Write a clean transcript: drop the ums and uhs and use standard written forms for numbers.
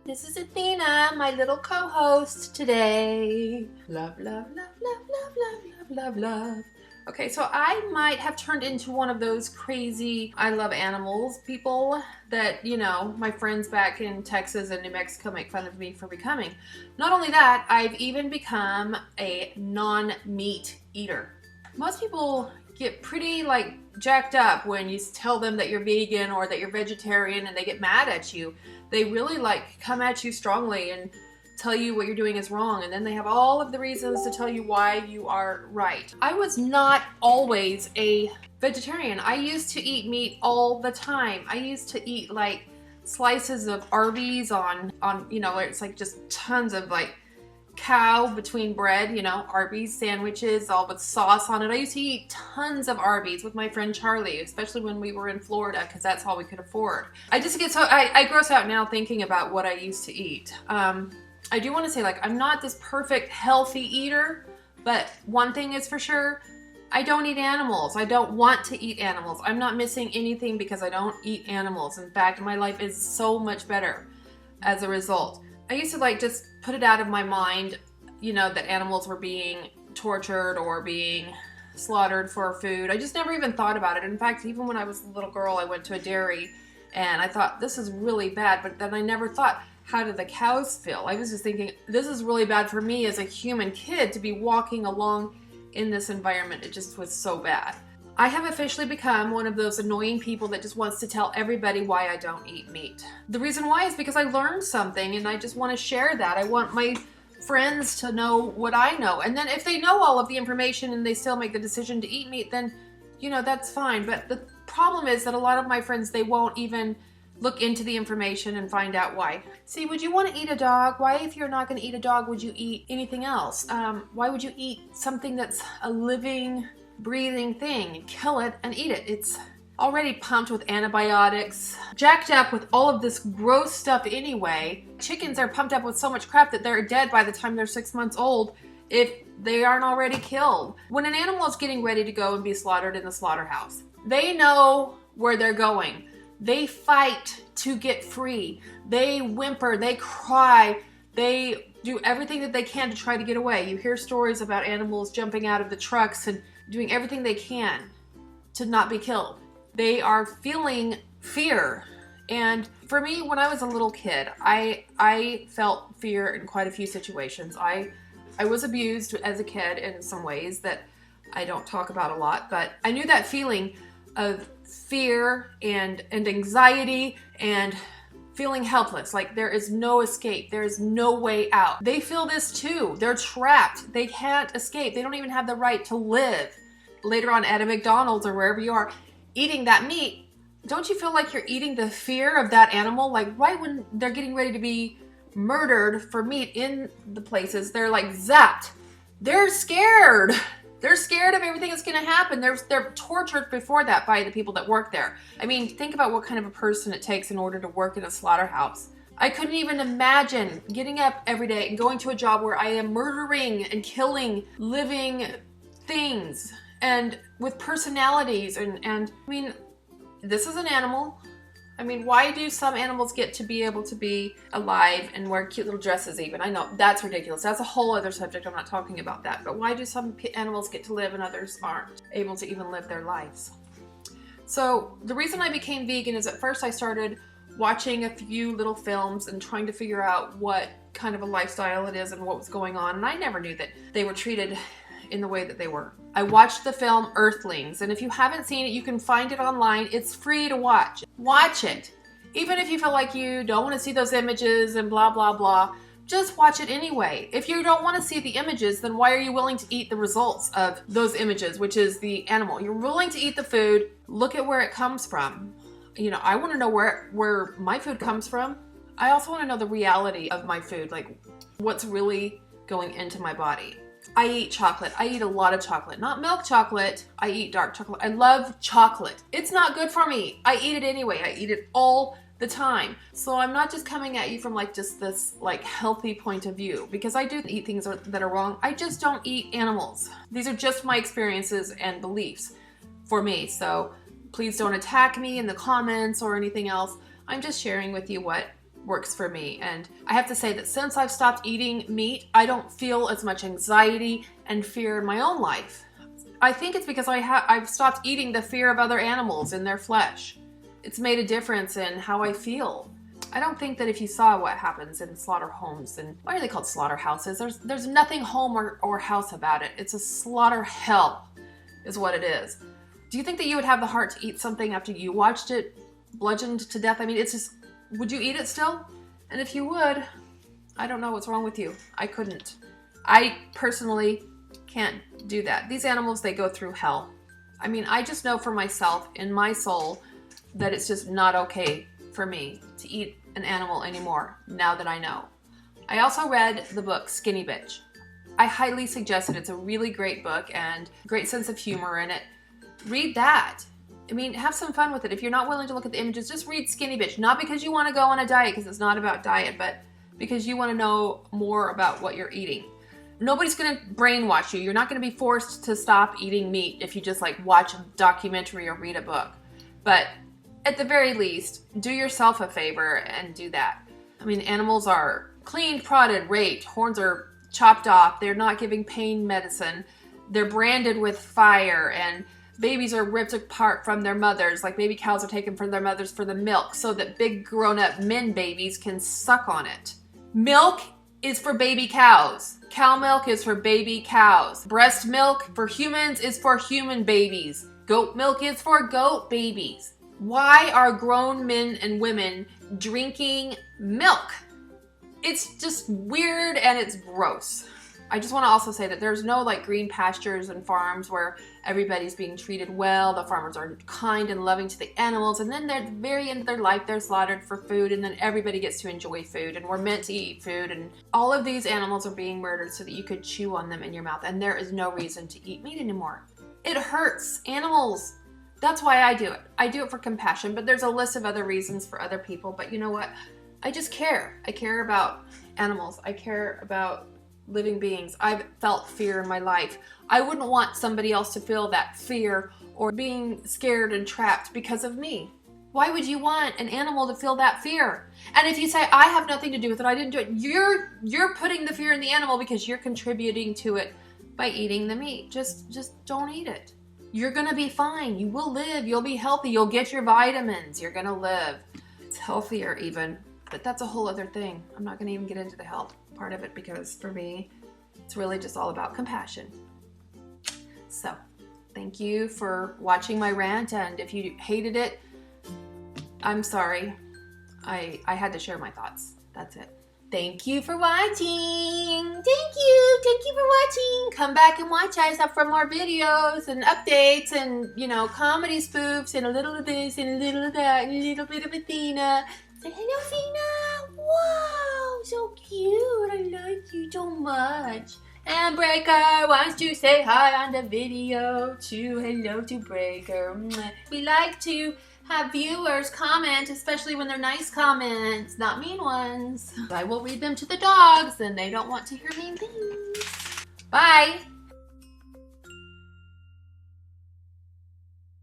This is Athena, my little co-host today. Love, love, love, love, love, love, love, love, love. Okay, so I might have turned into one of those crazy I love animals people that, my friends back in Texas and New Mexico make fun of me for becoming. Not only that, I've even become a non-meat eater. Most people get pretty jacked up when you tell them that you're vegan or that you're vegetarian, and they get mad at you. They really come at you strongly and tell you what you're doing is wrong, and then they have all of the reasons to tell you why you are right. I was not always a vegetarian. I used to eat meat all the time. I used to eat slices of Arby's on it's just tons of cow between bread, Arby's sandwiches all with sauce on it. I used to eat tons of Arby's with my friend Charlie, especially when we were in Florida, because that's all we could afford. I gross out now thinking about what I used to eat. I do want to say, I'm not this perfect healthy eater, but one thing is for sure, I don't eat animals. I don't want to eat animals. I'm not missing anything because I don't eat animals. In fact, my life is so much better as a result. I used to just put it out of my mind, that animals were being tortured or being slaughtered for food. I just never even thought about it. In fact, even when I was a little girl, I went to a dairy and I thought, this is really bad. But then I never thought, how do the cows feel? I was just thinking, this is really bad for me as a human kid to be walking along in this environment. It just was so bad. I have officially become one of those annoying people that just wants to tell everybody why I don't eat meat. The reason why is because I learned something and I just want to share that. I want my friends to know what I know. And then if they know all of the information and they still make the decision to eat meat, then, that's fine. But the problem is that a lot of my friends, they won't even look into the information and find out why. See, would you want to eat a dog? Why, if you're not going to eat a dog, would you eat anything else? Why would you eat something that's a living, breathing thing? Kill it and eat it. It's already pumped with antibiotics, jacked up with all of this gross stuff anyway. Chickens are pumped up with so much crap that they're dead by the time they're 6 months old if they aren't already killed. When an animal is getting ready to go and be slaughtered in the slaughterhouse, they know where they're going. They fight to get free. They whimper, they cry, they do everything that they can to try to get away. You hear stories about animals jumping out of the trucks and doing everything they can to not be killed. They are feeling fear. And for me, when I was a little kid, I felt fear in quite a few situations. I was abused as a kid in some ways that I don't talk about a lot, but I knew that feeling of fear and anxiety and feeling helpless, like there is no escape, there is no way out. They feel this too. They're trapped. They can't escape. They don't even have the right to live. Later on at a McDonald's or wherever you are, eating that meat, don't you feel like you're eating the fear of that animal? Right when they're getting ready to be murdered for meat in the places, they're zapped. They're scared. They're scared of everything that's going to happen. They're tortured before that by the people that work there. I mean, think about what kind of a person it takes in order to work in a slaughterhouse. I couldn't even imagine getting up every day and going to a job where I am murdering and killing living things and with personalities. And I mean, this is an animal. I mean, why do some animals get to be able to be alive and wear cute little dresses even? I know, that's ridiculous. That's a whole other subject. I'm not talking about that. But why do some animals get to live and others aren't able to even live their lives? So the reason I became vegan is at first I started watching a few little films and trying to figure out what kind of a lifestyle it is and what was going on. And I never knew that they were treated in the way that they were. I watched the film Earthlings, and if you haven't seen it, you can find it online. It's free to watch. Watch it. Even if you feel like you don't want to see those images and blah, blah, blah, just watch it anyway. If you don't want to see the images, then why are you willing to eat the results of those images, which is the animal? You're willing to eat the food. Look at where it comes from. I want to know where my food comes from. I also want to know the reality of my food, what's really going into my body. I eat chocolate. I eat a lot of chocolate. Not milk chocolate. I eat dark chocolate. I love chocolate. It's not good for me. I eat it anyway. I eat it all the time. So I'm not just coming at you from just this healthy point of view, because I do eat things that are wrong. I just don't eat animals. These are just my experiences and beliefs for me. So please don't attack me in the comments or anything else. I'm just sharing with you what works for me. And I have to say that since I've stopped eating meat, I don't feel as much anxiety and fear in my own life. I think it's because I've stopped eating the fear of other animals in their flesh. It's made a difference in how I feel. I don't think that if you saw what happens in slaughter homes, and why are they called slaughterhouses? There's nothing home or house about it. It's a slaughter hell is what it is. Do you think that you would have the heart to eat something after you watched it bludgeoned to death? I mean, it's just, would you eat it still? And if you would, I don't know what's wrong with you. I couldn't. I personally can't do that. These animals, they go through hell. I mean, I just know for myself, in my soul, that it's just not okay for me to eat an animal anymore, now that I know. I also read the book Skinny Bitch. I highly suggest it. It's a really great book and great sense of humor in it. Read that. I mean, have some fun with it. If you're not willing to look at the images, just read Skinny Bitch. Not because you want to go on a diet, because it's not about diet, but because you want to know more about what you're eating. Nobody's going to brainwash you. You're not going to be forced to stop eating meat if you just like watch a documentary or read a book. But at the very least, do yourself a favor and do that. I mean, animals are cleaned, prodded, raped, horns are chopped off, they're not giving pain medicine, they're branded with fire, and babies are ripped apart from their mothers, like baby cows are taken from their mothers for the milk so that big grown-up men babies can suck on it. Milk is for baby cows. Cow milk is for baby cows. Breast milk for humans is for human babies. Goat milk is for goat babies. Why are grown men and women drinking milk? It's just weird and it's gross. I just want to also say that there's no like green pastures and farms where everybody's being treated well, the farmers are kind and loving to the animals, and then at the very end of their life they're slaughtered for food, and then everybody gets to enjoy food, and we're meant to eat food, and all of these animals are being murdered so that you could chew on them in your mouth, and there is no reason to eat meat anymore. It hurts animals. That's why I do it. I do it for compassion, but there's a list of other reasons for other people, but you know what? I just care. I care about animals. I care about living beings. I've felt fear in my life. I wouldn't want somebody else to feel that fear or being scared and trapped because of me. Why would you want an animal to feel that fear? And if you say, I have nothing to do with it, I didn't do it, you're putting the fear in the animal because you're contributing to it by eating the meat. Just don't eat it. You're gonna be fine. You will live. You'll be healthy. You'll get your vitamins. You're gonna live. It's healthier even. But that's a whole other thing. I'm not going to even get into the health part of it because for me, it's really just all about compassion. So, thank you for watching my rant, and if you hated it, I'm sorry. I had to share my thoughts. That's it. Thank you for watching. Thank you for watching. Come back and watch us up for more videos and updates and, you know, comedy spoofs and a little of this and a little of that and a little bit of Athena. Say hello, Athena. Wow, so cute. I like you so much. And Breaker wants to say hi on the video too. Hello to Breaker. We like to have viewers comment, especially when they're nice comments, not mean ones. I will read them to the dogs and they don't want to hear mean things. Bye.